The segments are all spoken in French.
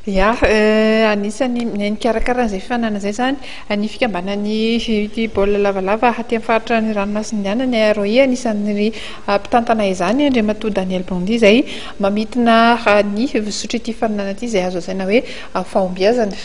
Ia, anisany nikarakarana fanana zay zany ny fikambanany ity baolina lavalava aty amin'ny faritra ny ranomasindiana ny Aroy anisan'ny mpitantana izany Andriamatoa Daniel Bondy zay mamitina ny fisotro ity fanana ity zay azo asaina hoe fahombiazana.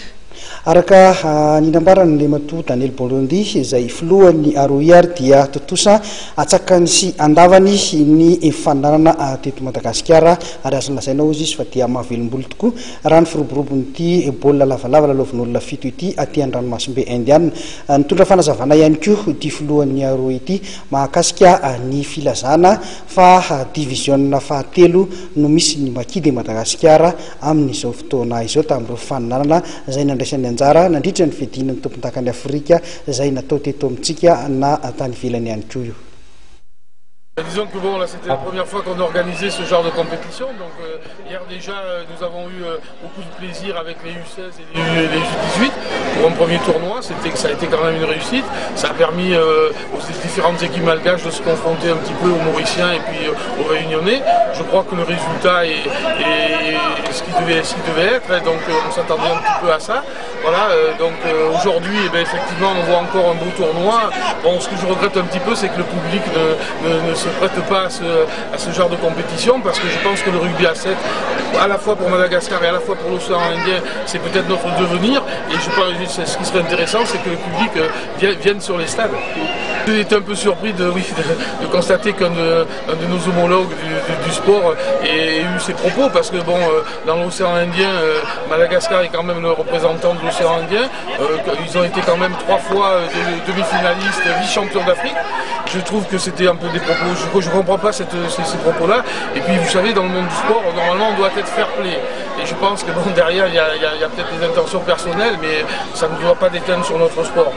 Araka ninambarana Andriamatoa Daniel Bondy izay filohan'ny Aroy ary dia totosa atsakany sy andavany ny fananana teto Madagasikara ary azo lazaina ozy izy fa dia mahavelom-bolo tokoa raha ny firoborobon'ity baolina lavalava lalaovin'olona fito ity aty an-dranomasimbe Indiana. Nitondra fanazavana ihany koa ity filohan'ny Aroy ity mahakasika ny filazana fa division fahatelo no misy ny Makidy Madagasikara amin'izao fotoana izao tamin'ireo fananana izay nandraisany anjara nandritra ny fidinan'ny tompontakany Afrika izay natao teto amintsika na tany ivelany ihany koa io. Disons que bon, là c'était la première fois qu'on organisait ce genre de compétition, donc hier déjà nous avons eu beaucoup de plaisir avec les U16 et les U18 pour un premier tournoi. Ça a été quand même une réussite. Ça a permis aux différentes équipes malgaches de se confronter un petit peu aux Mauriciens et puis aux Réunionnais. Je crois que le résultat est ce qu'il devait être, et donc on s'attendait un petit peu à ça. Voilà, donc aujourd'hui, effectivement, on voit encore un beau tournoi. Bon, ce que je regrette un petit peu, c'est que le public ne se prête pas à ce genre de compétition, parce que je pense que le rugby à 7, à la fois pour Madagascar et à la fois pour l'océan Indien, c'est peut-être notre devenir. Et je pense que ce qui serait intéressant, c'est que le public vienne sur les stades. J'ai été un peu surpris de constater qu'un de nos homologues du sport ait eu ces propos, parce que bon, dans l'océan Indien, Madagascar est quand même le représentant de l'océan Indien. Ils ont été quand même 3 fois demi-finalistes, vice-champions d'Afrique. Je trouve que c'était un peu des propos, je ne comprends pas ces propos-là. Et puis vous savez, dans le monde du sport, normalement on doit être fair play. Et je pense que bon, derrière, il y a peut-être des intentions personnelles, mais ça ne doit pas déteindre sur notre sport.